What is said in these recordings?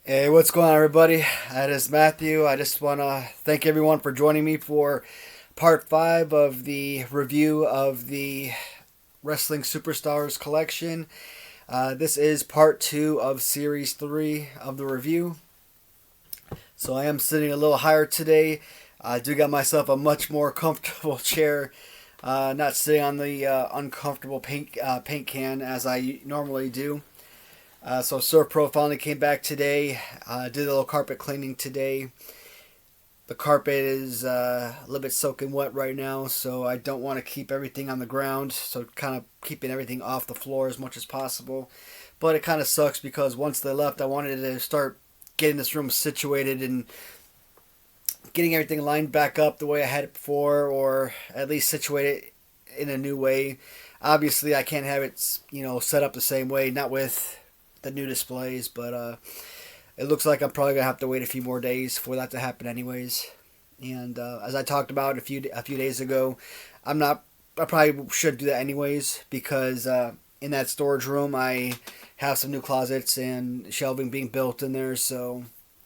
Hey, what's going on, everybody? That is Matthew. I just want to thank everyone for joining me for part 5 of the review of the Wrestling Superstars collection. This is part 2 of series 3 of the review. So I am sitting a little higher today. I do got myself a much more comfortable chair. Not sitting on the uncomfortable paint can as I normally do. So Surf Pro finally came back today. Did a little carpet cleaning today. The carpet is a little bit soaking wet right now, so I don't want to keep everything on the ground. So kind of keeping everything off the floor as much as possible. But it kind of sucks because once they left, I wanted to start getting this room situated and getting everything lined back up the way I had it before, or at least situated in a new way. Obviously, I can't have it, set up the same way. Not with the new displays, but it looks like I'm probably gonna have to wait a few more days for that to happen, anyways. And as I talked about a few days ago, I'm not. I probably should do that anyways because in that storage room I have some new closets and shelving being built in there, so.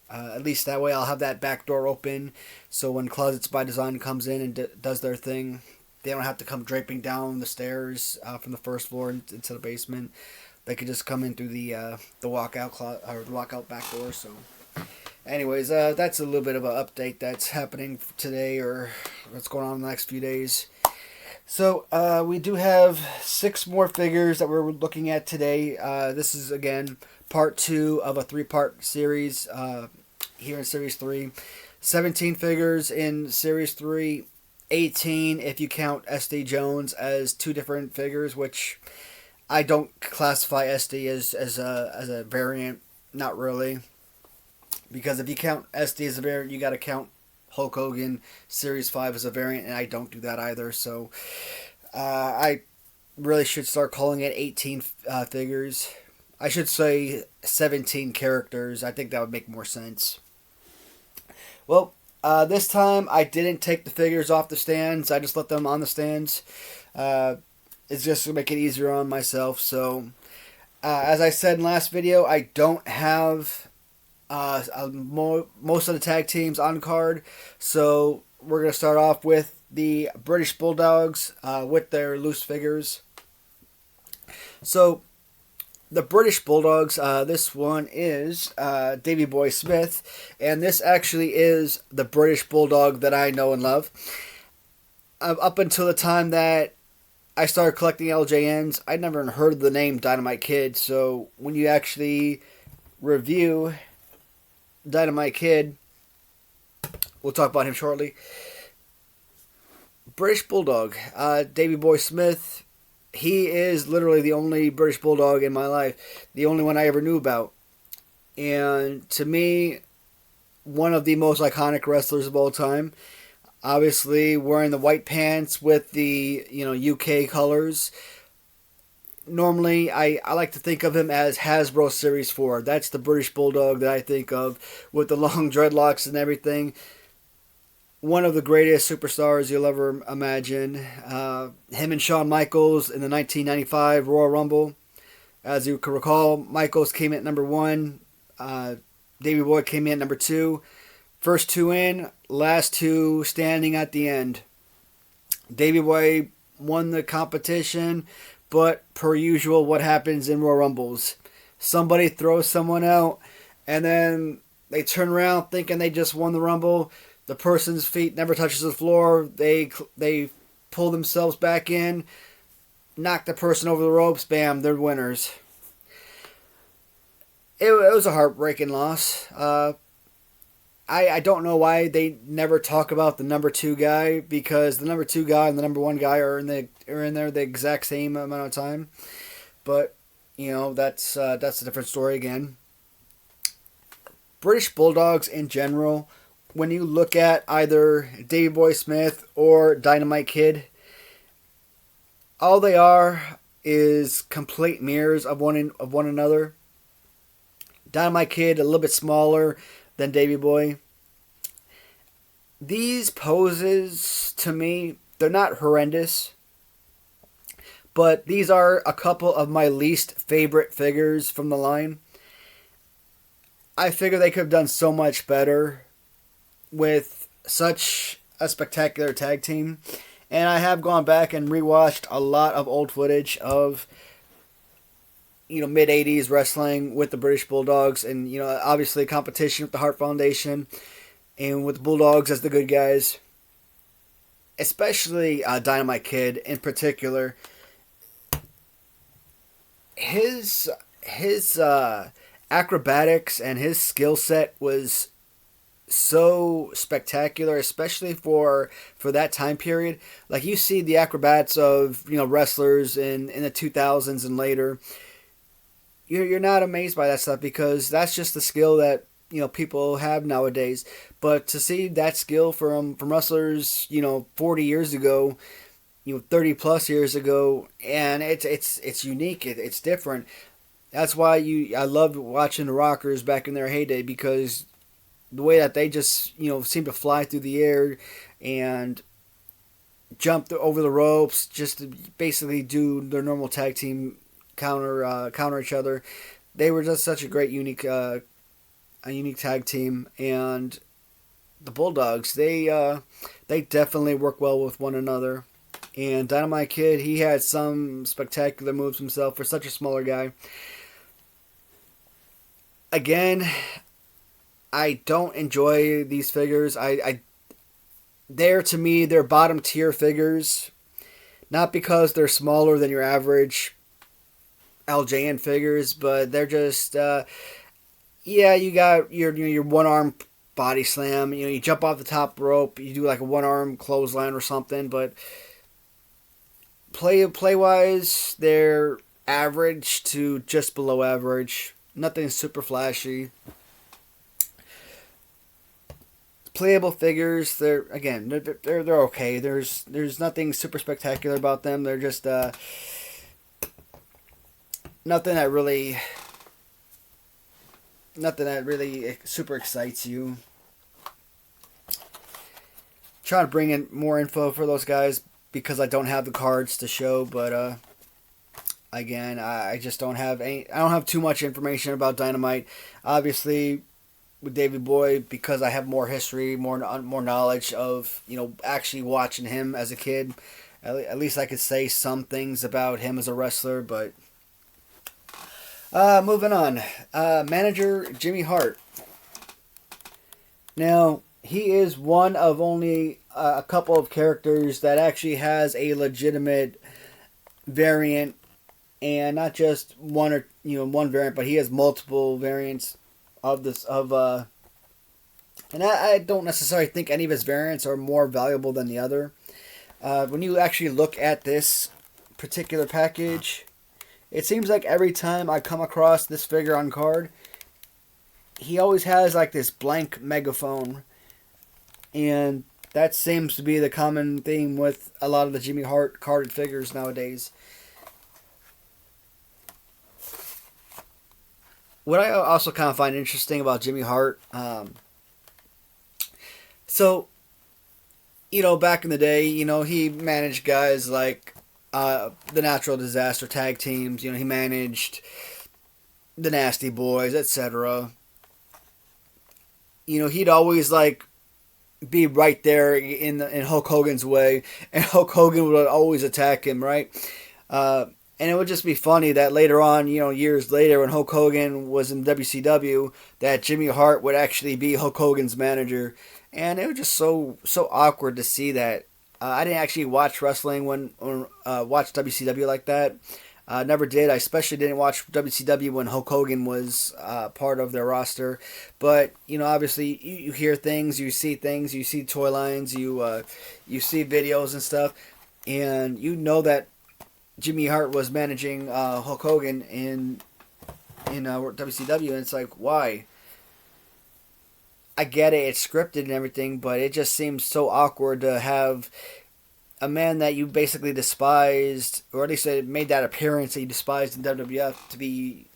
At least that way I'll have that back door open, so when Closets by Design comes in and does their thing, they don't have to come draping down the stairs from the first floor into the basement. They could just come in through the walkout back door. So, anyways, that's a little bit of an update that's happening today, or what's going on in the next few days. So we do have 6 more figures that we're looking at today. This is again part 2 of a 3-part series here in series 3. 17 figures in series 3. 18 if you count SD Jones as 2 different figures, which I don't classify SD as a variant, not really, because if you count SD as a variant, you got to count Hulk Hogan Series 5 as a variant, and I don't do that either. So I really should start calling it 18 figures. I should say 17 characters. I think that would make more sense. Well, this time I didn't take the figures off the stands. I just let them on the stands. It's just to make it easier on myself. So, as I said in last video, I don't have most of the tag teams on card. So we're going to start off with the British Bulldogs with their loose figures. So the British Bulldogs, this one is Davey Boy Smith, and this actually is the British Bulldog that I know and love. Up until the time that I started collecting LJNs, I'd never heard of the name Dynamite Kid, so when you actually review Dynamite Kid, we'll talk about him shortly. British Bulldog, Davey Boy Smith, he is literally the only British Bulldog in my life, the only one I ever knew about. And to me, one of the most iconic wrestlers of all time. Obviously, wearing the white pants with the UK colors. Normally, I like to think of him as Hasbro Series 4. That's the British Bulldog that I think of with the long dreadlocks and everything. One of the greatest superstars you'll ever imagine. Him and Shawn Michaels in the 1995 Royal Rumble. As you can recall, Michaels came in at number 1. Davey Boy came in at number 2. First 2 in, last 2 standing at the end. Davey Boy won the competition, but per usual, what happens in Royal Rumbles? Somebody throws someone out, and then they turn around thinking they just won the Rumble. The person's feet never touches the floor. They pull themselves back in, knock the person over the ropes. Bam, they're winners. It was a heartbreaking loss. I don't know why they never talk about the number 2 guy, because the number 2 guy and the number 1 guy are in there the exact same amount of time. But that's a different story again. British Bulldogs in general, when you look at either Davey Boy Smith or Dynamite Kid, all they are is complete mirrors of one another. Dynamite Kid a little bit smaller than Davey Boy. These poses, to me, they're not horrendous, but these are a couple of my least favorite figures from the line. I figure they could have done so much better with such a spectacular tag team. And I have gone back and rewatched a lot of old footage of mid '80s wrestling with the British Bulldogs, and obviously competition with the Hart Foundation and with the Bulldogs as the good guys, especially Dynamite Kid in particular. His acrobatics and his skill set was so spectacular, especially for that time period. Like, you see the acrobats of wrestlers in the 2000s and later. You're not amazed by that stuff because that's just the skill that people have nowadays. But to see that skill from wrestlers 40 years ago, 30 plus years ago, and it's unique. It's different. That's why I loved watching the Rockers back in their heyday, because the way that they just seem to fly through the air and jump over the ropes just to basically do their normal tag team counter each other. They were just such a great unique tag team. And the Bulldogs, they definitely work well with one another. And Dynamite Kid, he had some spectacular moves himself for such a smaller guy. Again, I don't enjoy these figures. To me, they're bottom tier figures. Not because they're smaller than your average LJN figures, but they're just, you got your one arm body slam. You jump off the top rope, you do like a one arm clothesline or something. But play wise, they're average to just below average. Nothing super flashy. Playable figures, they're okay. There's nothing super spectacular about them. They're just nothing that really super excites you. Trying to bring in more info for those guys because I don't have the cards to show, but again, I just don't have I don't have too much information about Dynamite. Obviously, with Davey Boy, because I have more history, more knowledge of actually watching him as a kid. At least I could say some things about him as a wrestler. But moving on, manager Jimmy Hart. Now, he is one of only a couple of characters that actually has a legitimate variant, and not just one variant, but he has multiple variants of this and I don't necessarily think any of his variants are more valuable than the other. When you actually look at this particular package, it seems like every time I come across this figure on card, he always has like this blank megaphone, and that seems to be the common theme with a lot of the Jimmy Hart carded figures nowadays. What I also kind of find interesting about Jimmy Hart, back in the day, he managed guys like the Natural Disaster tag teams. He managed the Nasty Boys, etc. He'd always be right there in Hulk Hogan's way, and Hulk Hogan would always attack him, right? And it would just be funny that later on, years later, when Hulk Hogan was in WCW, that Jimmy Hart would actually be Hulk Hogan's manager. And it was just so awkward to see that. I didn't actually watch wrestling watch WCW like that. Never did. I especially didn't watch WCW when Hulk Hogan was part of their roster. But, obviously, you hear things, you see toy lines, you see videos and stuff. And that Jimmy Hart was managing Hulk Hogan in WCW, and it's like, why? I get it, it's scripted and everything, but it just seems so awkward to have a man that you basically despised, or at least it made that appearance that you despised in WWF, to be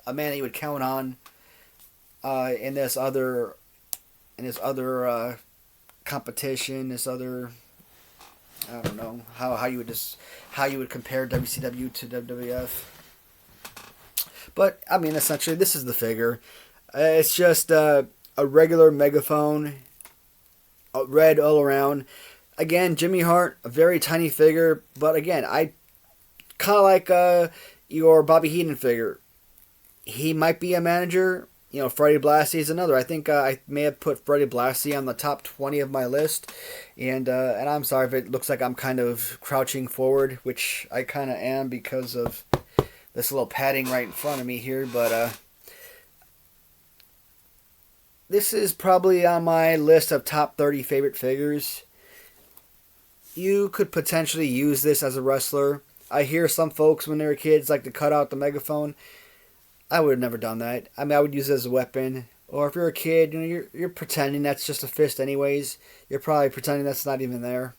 a man that you would count on in this other competition, this other, I don't know how you would compare WCW to WWF. But I mean, essentially, this is the figure. It's just a regular megaphone, red all around. Again, Jimmy Hart, a very tiny figure, but again, I kind of like your Bobby Heenan figure. He might be a manager. You know, Freddie Blassie is another. I think I may have put Freddie Blassie on the top 20 of my list. And I'm sorry if it looks like I'm kind of crouching forward, which I kind of am because of this little padding right in front of me here. But this is probably on my list of top 30 favorite figures. You could potentially use this as a wrestler. I hear some folks when they were kids like to cut out the megaphone. I would have never done that. I mean, I would use it as a weapon. Or if you're a kid, you know, you're pretending that's just a fist anyways. You're probably pretending that's not even there.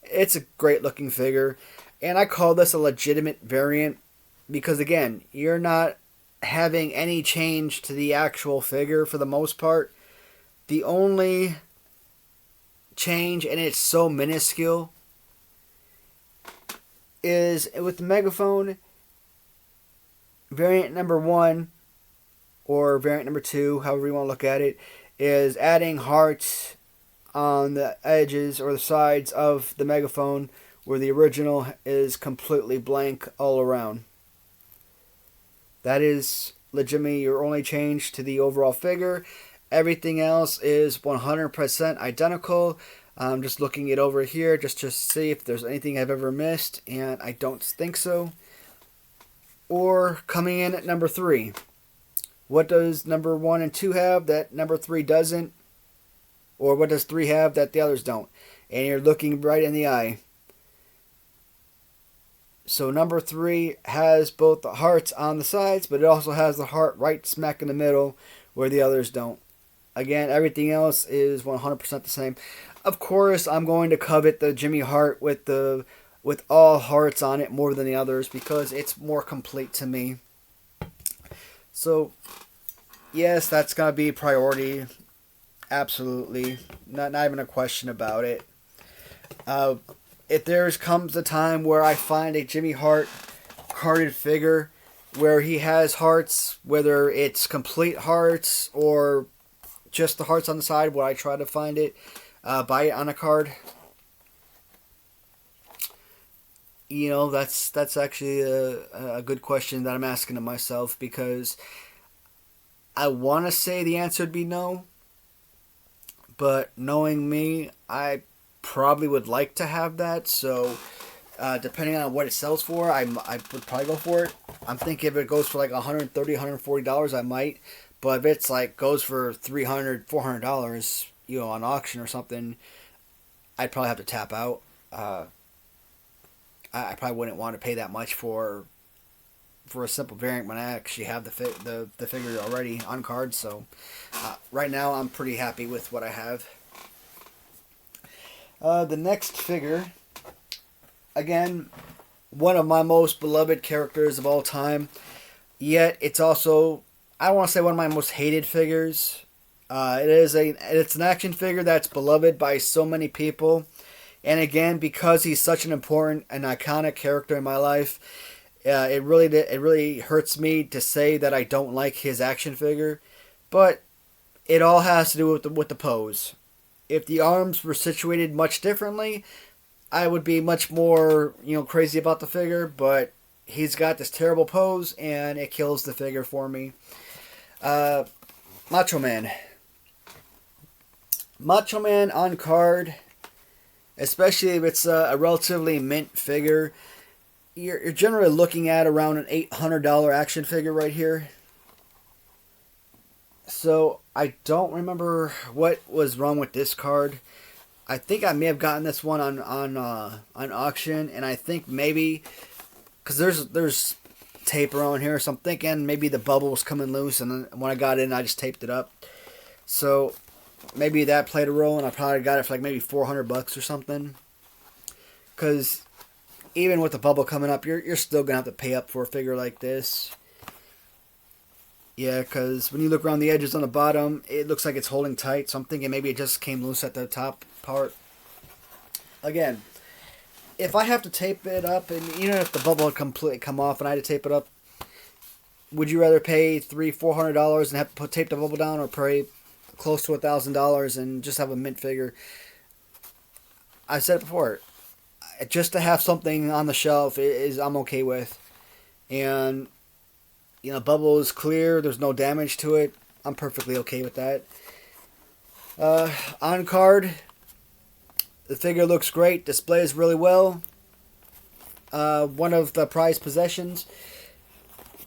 It's a great looking figure. And I call this a legitimate variant because, again, you're not having any change to the actual figure for the most part. The only change, and it's so minuscule, is with the megaphone, variant number 1, or variant number 2, however you want to look at it, is adding hearts on the edges or the sides of the megaphone where the original is completely blank all around. That is legitimately your only change to the overall figure. Everything else is 100% identical. I'm just looking it over here just to see if there's anything I've ever missed, and I don't think so. Or coming in at number 3. What does number 1 and 2 have that number 3 doesn't? Or what does 3 have that the others don't? And you're looking right in the eye. So number 3 has both the hearts on the sides, but it also has the heart right smack in the middle where the others don't. Again, everything else is 100% the same. Of course, I'm going to covet the Jimmy Hart with all hearts on it more than the others because it's more complete to me. So, yes, that's going to be priority. Absolutely. Not even a question about it. If there comes a time where I find a Jimmy Hart carded figure where he has hearts, whether it's complete hearts or just the hearts on the side, where I try to find it, buy it on a card. You know, that's actually a good question that I'm asking to myself because I want to say the answer would be no. But knowing me, I probably would like to have that. So depending on what it sells for, I would probably go for it. I'm thinking if it goes for like $130, $140, I might. But if it's like goes for $300, $400, you know, on auction or something, I'd probably have to tap out. I probably wouldn't want to pay that much for a simple variant when I actually have the figure already on card. So right now I'm pretty happy with what I have. The next figure, again, one of my most beloved characters of all time. Yet it's also, I don't want to say one of my most hated figures. It's an action figure that's beloved by so many people. And again, because he's such an important and iconic character in my life, it really hurts me to say that I don't like his action figure. But it all has to do with the pose. If the arms were situated much differently, I would be much more, you know, crazy about the figure. But he's got this terrible pose, and it kills the figure for me. Macho Man. Macho Man on card, especially if it's a relatively mint figure, you're generally looking at around an $800 action figure right here. So I don't remember what was wrong with this card. I think I may have gotten this one on auction, and I think maybe because there's tape around here, so I'm thinking maybe the bubble was coming loose, and then when I got in, I just taped it up. So maybe that played a role, and I probably got it for like maybe $400 or something. Because even with the bubble coming up, you're still gonna have to pay up for a figure like this. Yeah, because when you look around the edges on the bottom, it looks like it's holding tight. So I'm thinking maybe it just came loose at the top part. Again, if I have to tape it up, and even if the bubble had completely come off and I had to tape it up, would you rather pay $300-$400 and have to tape the bubble down, or pay close to $1,000 and just have a mint figure? I said it before. Just to have something on the shelf is I'm okay with, and bubble is clear. There's no damage to it. I'm perfectly okay with that. On card, the figure looks great. Displays really well. One of the prized possessions.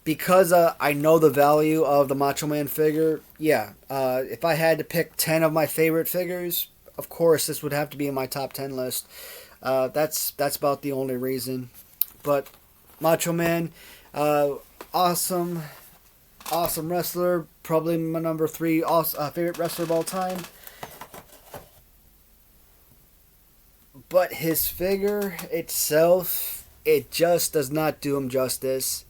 Because I know the value of the Macho Man figure, yeah. If I had to pick 10 of my favorite figures, of course this would have to be in my top 10 list. That's about the only reason. But Macho Man, awesome wrestler. Probably my number 3 favorite wrestler of all time. But his figure itself, it just does not do him justice.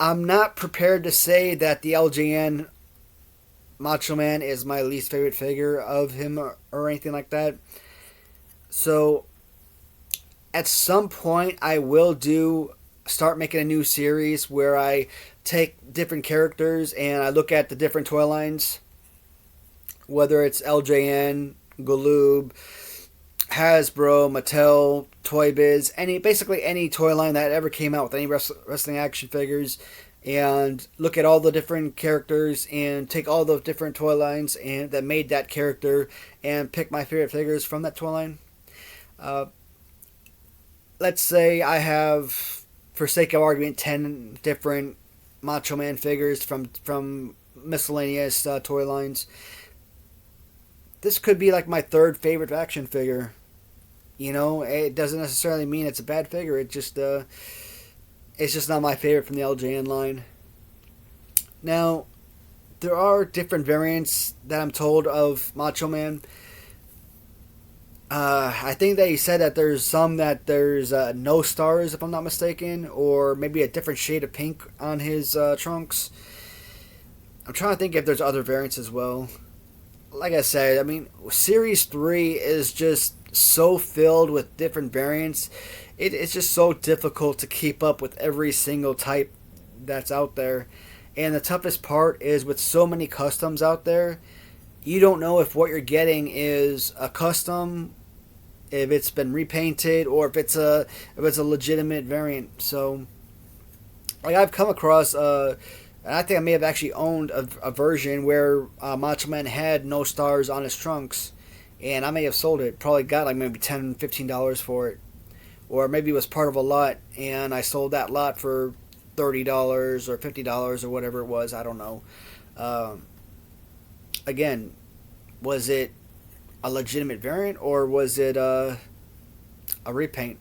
I'm not prepared to say that the LJN Macho Man is my least favorite figure of him or anything like that. So, at some point, I will start making a new series where I take different characters and I look at the different toy lines. Whether it's LJN, Galoob, Hasbro, Mattel, Toy Biz, basically any toy line that ever came out with any wrestling action figures, and look at all the different characters and take all the different toy lines and that made that character and pick my favorite figures from that toy line. Let's say I have, for sake of argument, 10 different Macho Man figures from miscellaneous toy lines. This could be like my third favorite action figure. It doesn't necessarily mean it's a bad figure. It's just not my favorite from the LJN line. Now, there are different variants that I'm told of Macho Man. I think that he said that there's no stars, if I'm not mistaken, or maybe a different shade of pink on his trunks. I'm trying to think if there's other variants as well. Like I said, Series 3 is just so filled with different variants. It's just so difficult to keep up with every single type that's out there. And the toughest part is, with so many customs out there, you don't know if what you're getting is a custom, if it's been repainted, or if it's a legitimate variant. So, I've come across and I think I may have actually owned a version where Macho Man had no stars on his trunks, and I may have sold it. Probably got like maybe $10, $15 for it, or maybe it was part of a lot, and I sold that lot for $30 or $50 or whatever it was. I don't know. Again, was it a legitimate variant, or was it a repaint?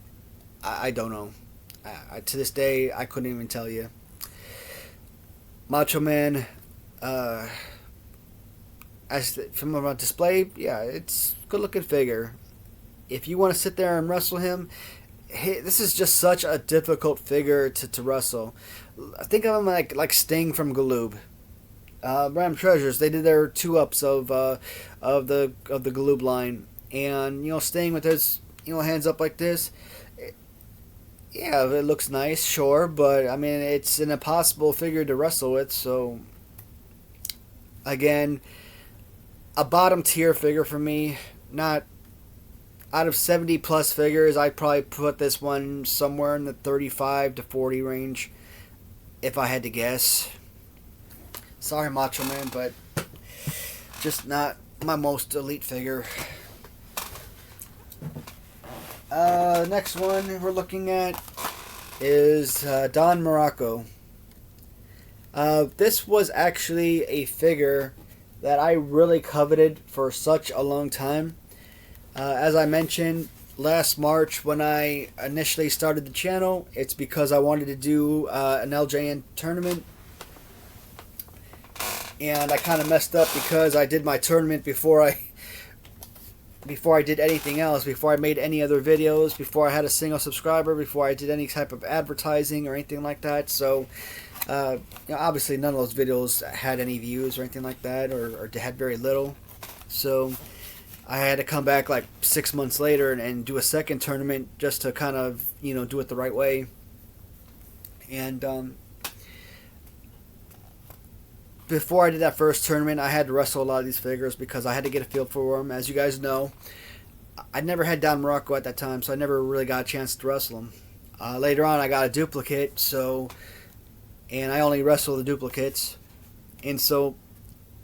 I don't know. To this day, I couldn't even tell you. Macho Man, from a display, yeah, it's a good looking figure. If you want to sit there and wrestle him, this is just such a difficult figure to wrestle. Think of him like Sting from Galoob. Ram Treasures, they did their 2-ups of the Galoob line, and Sting with his hands up like this. Yeah, it looks nice, sure, but it's an impossible figure to wrestle with. So again, a bottom tier figure for me. Not out of 70 plus figures, I'd probably put this one somewhere in the 35 to 40 range, if I had to guess. Sorry, Macho Man, but just not my most elite figure. Next one we're looking at is Don Morocco. This was actually a figure that I really coveted for such a long time. As I mentioned last March when I initially started the channel, it's because I wanted to do an LJN tournament. And I kind of messed up because I did my tournament before I did anything else, before I made any other videos, before I had a single subscriber, before I did any type of advertising or anything like that. So, obviously none of those videos had any views or anything like that, or had very little. So, I had to come back like 6 months later and do a second tournament just to kind of, do it the right way. And before I did that first tournament, I had to wrestle a lot of these figures because I had to get a feel for them. As you guys know, I never had Don Morocco at that time, so I never really got a chance to wrestle him. Later on, I got a duplicate, and I only wrestle the duplicates. And so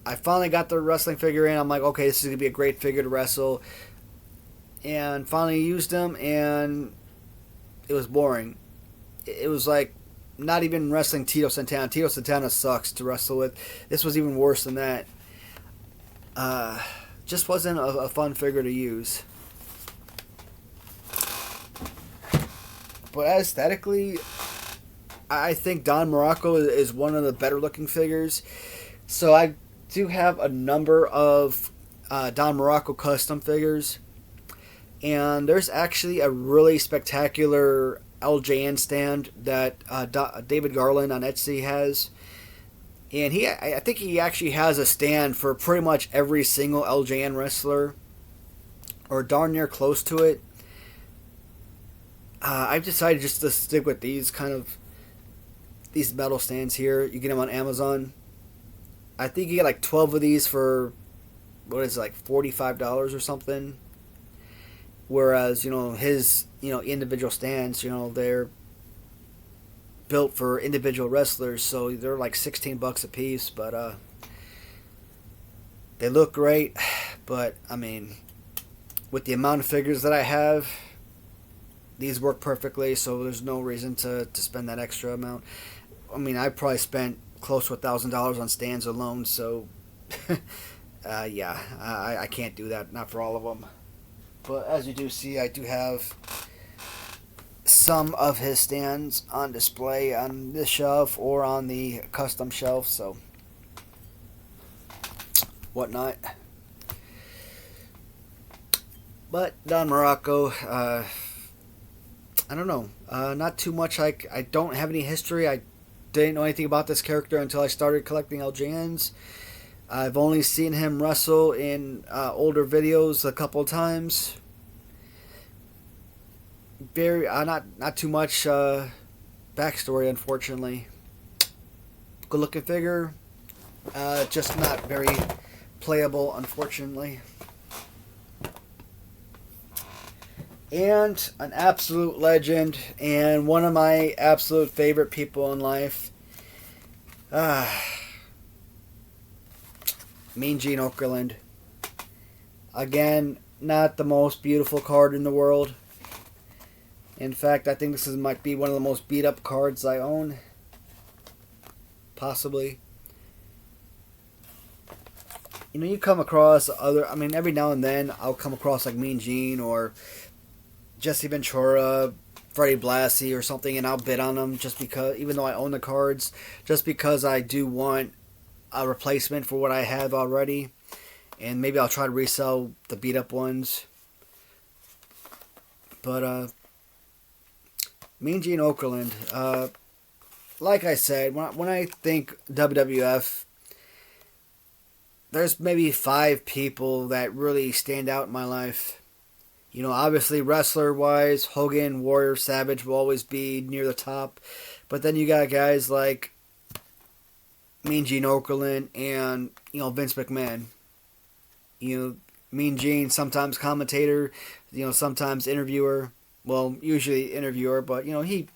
I finally got the wrestling figure in. I'm like, okay, this is going to be a great figure to wrestle. And finally used him, and it was boring. It was like not even wrestling Tito Santana. Tito Santana sucks to wrestle with. This was even worse than that. Just wasn't a fun figure to use. But aesthetically, I think Don Morocco is one of the better looking figures. So I do have a number of Don Morocco custom figures. And there's actually a really spectacular LJN stand that David Garland on Etsy has. And I think he actually has a stand for pretty much every single LJN wrestler, or darn near close to it. I've decided just to stick with these metal stands here. You get them on Amazon. I think you get like 12 of these for, what is it, like $45 or something. Whereas, his, individual stands, they're built for individual wrestlers, so they're like $16 a piece, but they look great. But I mean, with the amount of figures that I have, these work perfectly, so there's no reason to spend that extra amount. I mean, I probably spent close to $1,000 on stands alone, so yeah, I can't do that, not for all of them. But as you do see, I do have some of his stands on display on this shelf or on the custom shelf, so whatnot. But Don Morocco, I don't know, not too much. I don't have any history. I didn't know anything about this character until I started collecting LJNs. I've only seen him wrestle in older videos a couple of times. Very not too much backstory, unfortunately. Good looking figure, just not very playable, unfortunately. And an absolute legend, and one of my absolute favorite people in life. Mean Gene Oakland. Again, not the most beautiful card in the world. In fact, I think this might be one of the most beat up cards I own. Possibly. You come across every now and then I'll come across like Mean Gene or Jesse Ventura, Freddie Blassie or something, and I'll bid on them just because, even though I own the cards, just because I do want a replacement for what I have already, and maybe I'll try to resell the beat up ones. But Mean Gene Oakland, like I said, when I think WWF, there's maybe 5 people that really stand out in my life. Obviously wrestler wise, Hogan, Warrior, Savage will always be near the top, but then you got guys like Mean Gene Oakland and Vince McMahon. Mean Gene, sometimes commentator, sometimes interviewer. Well, usually interviewer, but he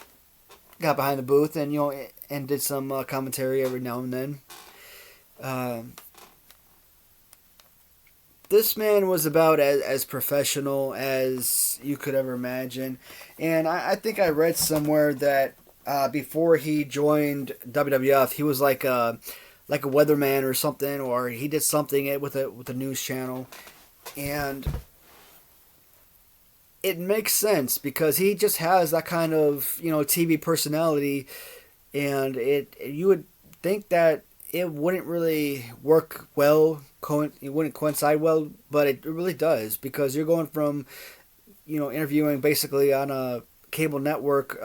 got behind the booth and and did some commentary every now and then. This man was about as professional as you could ever imagine, and I think I read somewhere that before he joined WWF, he was like a weatherman or something, or he did something with a news channel, and it makes sense because he just has that kind of TV personality, and you would think that it wouldn't really work well, it wouldn't coincide well, but it really does, because you're going from interviewing basically on a cable network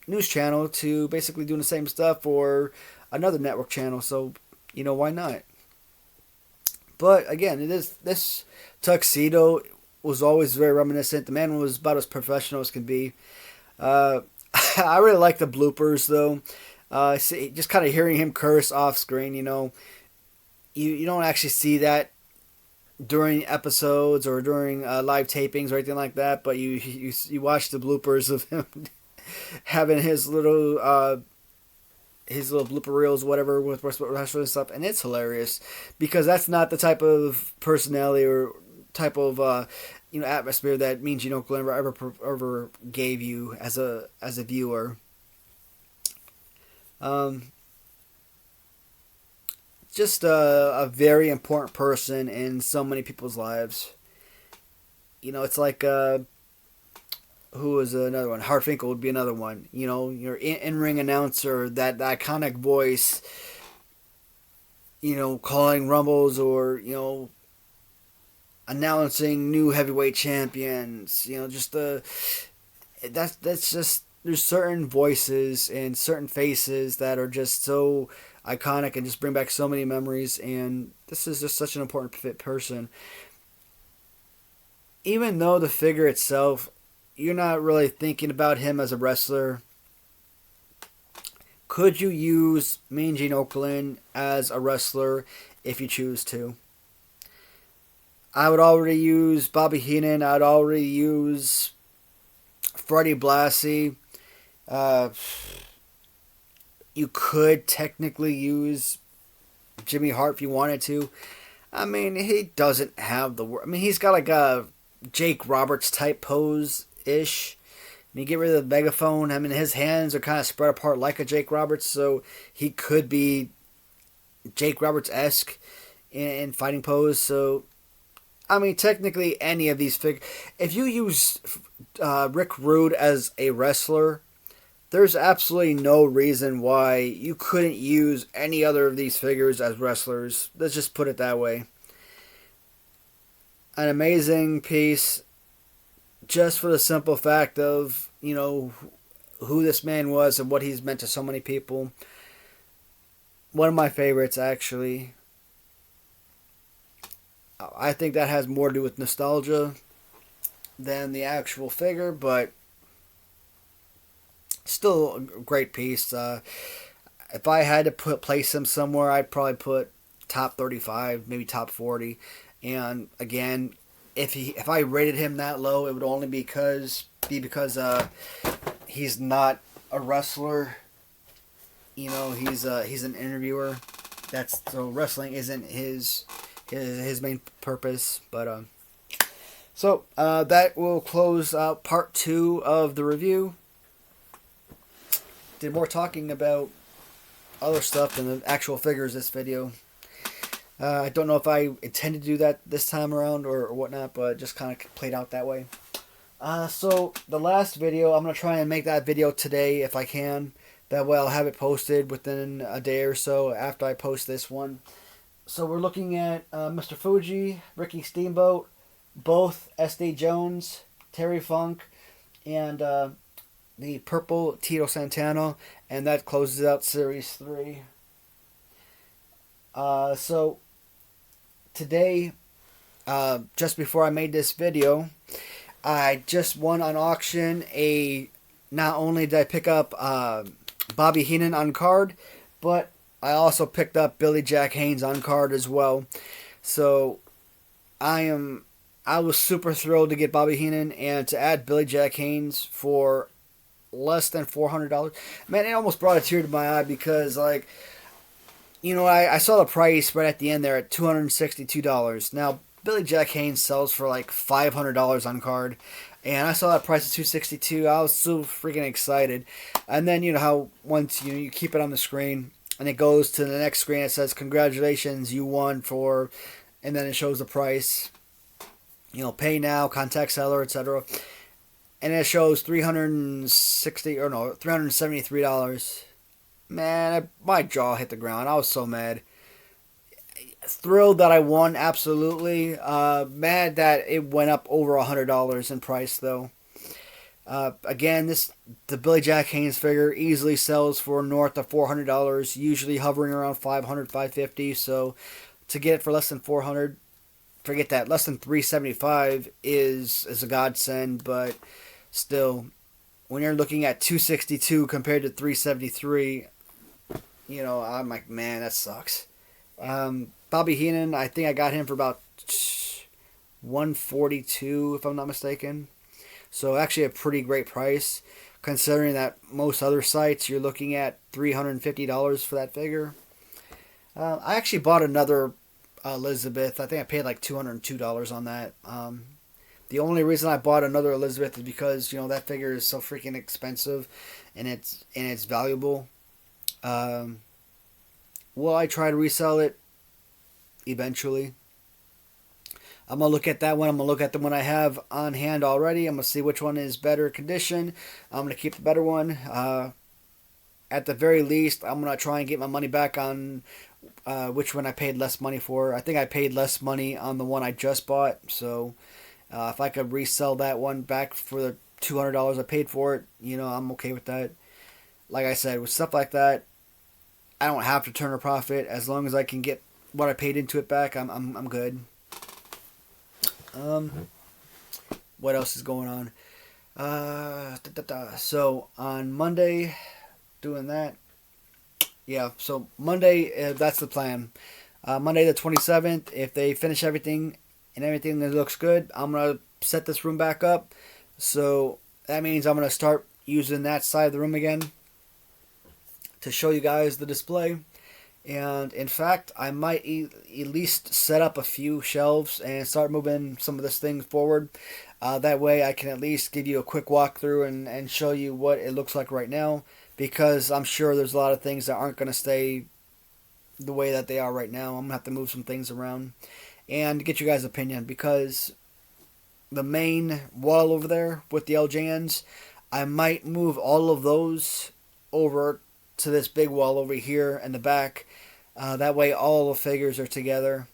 news channel to basically doing the same stuff for another network channel, so why not? But again, this tuxedo was always very reminiscent. The man was about as professional as can be. I really like the bloopers though. Just kind of hearing him curse off screen, you don't actually see that during episodes or during live tapings or anything like that, but you watch the bloopers of him having his little blooper reels, whatever, with wrestling stuff, and it's hilarious because that's not the type of personality or type of atmosphere that Mean Gene Oakland ever gave you as a viewer. Just a very important person in so many people's lives. It's like who was another one? Hart Finkel would be another one. Your in-ring announcer, that iconic voice. Calling rumbles or announcing new heavyweight champions. That's just, there's certain voices and certain faces that are just so iconic and just bring back so many memories. And this is just such an important person. Even though the figure itself, you're not really thinking about him as a wrestler, could you use Mean Gene Oakland as a wrestler if you choose to? I would already use Bobby Heenan. I'd already use Freddie Blassie. You could technically use Jimmy Hart if you wanted to. I mean, he doesn't have the word. I mean, he's got like a Jake Roberts type pose ish. You get rid of the megaphone. I mean, his hands are kind of spread apart like a Jake Roberts, so he could be Jake Roberts-esque in fighting pose. So, I mean, technically, any of these figures. If you use Rick Rude as a wrestler, there's absolutely no reason why you couldn't use any other of these figures as wrestlers. Let's just put it that way. An amazing piece, just for the simple fact of, who this man was and what he's meant to so many people. One of my favorites, actually. I think that has more to do with nostalgia than the actual figure, but still a great piece. If I had to place him somewhere, I'd probably put top 35, maybe top 40. And again, if I rated him that low, it would only be because he's not a wrestler. He's an interviewer. So wrestling isn't his main purpose. But so that will close out part 2 of the review. Did more talking about other stuff than the actual figures this video. I don't know if I intended to do that this time around or whatnot, but it just kind of played out that way. So the last video, I'm going to try and make that video today if I can. That way I'll have it posted within a day or so after I post this one. So we're looking at Mr. Fuji, Ricky Steamboat, both SD Jones, Terry Funk, and the purple Tito Santana, and that closes out Series 3. So today, just before I made this video, I just won on auction not only did I pick up Bobby Heenan on card, but I also picked up Billy Jack Haynes on card as well. So I was super thrilled to get Bobby Heenan and to add Billy Jack Haynes for less than $400. Man, it almost brought a tear to my eye because, I saw the price right at the end there at $262. Now, Billy Jack Haynes sells for like $500 on card, and I saw that price at $262. I was so freaking excited. And then, how once you keep it on the screen, and it goes to the next screen, it says, congratulations, you won for, and then it shows the price, pay now, contact seller, etc. And it shows $373. Man, my jaw hit the ground. I was so mad. Thrilled that I won, absolutely. Mad that it went up over $100 in price, though. Again, the Billy Jack Haynes figure easily sells for north of $400, usually hovering around $500, $550. So to get it for less than $400, forget that. Less than $375 is a godsend, but still, when you're looking at $262 compared to $373, I'm like, man, that sucks. Bobby Heenan, I think I got him for about 142, if I'm not mistaken. So actually a pretty great price, considering that most other sites you're looking at $350 for that figure. I actually bought another Elizabeth. I think I paid like $202 on that. The only reason I bought another Elizabeth is because that figure is so freaking expensive, and it's valuable. Will I try to resell it eventually? I'm going to look at that one. I'm going to look at the one I have on hand already. I'm going to see which one is better condition. I'm going to keep the better one. At the very least, I'm going to try and get my money back on which one I paid less money for. I think I paid less money on the one I just bought. So if I could resell that one back for the $200 I paid for it, I'm okay with that. Like I said, with stuff like that, I don't have to turn a profit. As long as I can get what I paid into it back, I'm good. What else is going on? So on Monday, doing that. Yeah, so Monday, that's the plan. Monday the 27th, if they finish everything and everything that looks good, I'm going to set this room back up. So that means I'm going to start using that side of the room again to show you guys the display. And in fact, I might at least set up a few shelves and start moving some of this thing forward. That way I can at least give you a quick walkthrough and show you what it looks like right now. Because I'm sure there's a lot of things that aren't going to stay the way that they are right now. I'm going to have to move some things around and get you guys' opinion. Because the main wall over there with the LJNs, I might move all of those over to this big wall over here in the back. That way all the figures are together.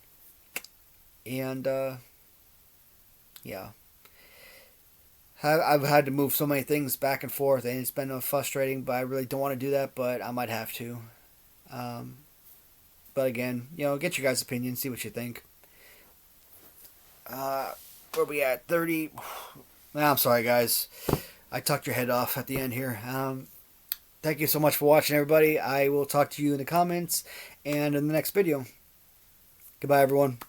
And yeah, I've had to move so many things back and forth, and it's been frustrating, but I really don't want to do that, but I might have to. But again, get your guys' opinion, see what you think. Where we at? 30. I'm sorry, guys. I talked your head off at the end here. Thank you so much for watching, everybody. I will talk to you in the comments and in the next video. Goodbye, everyone.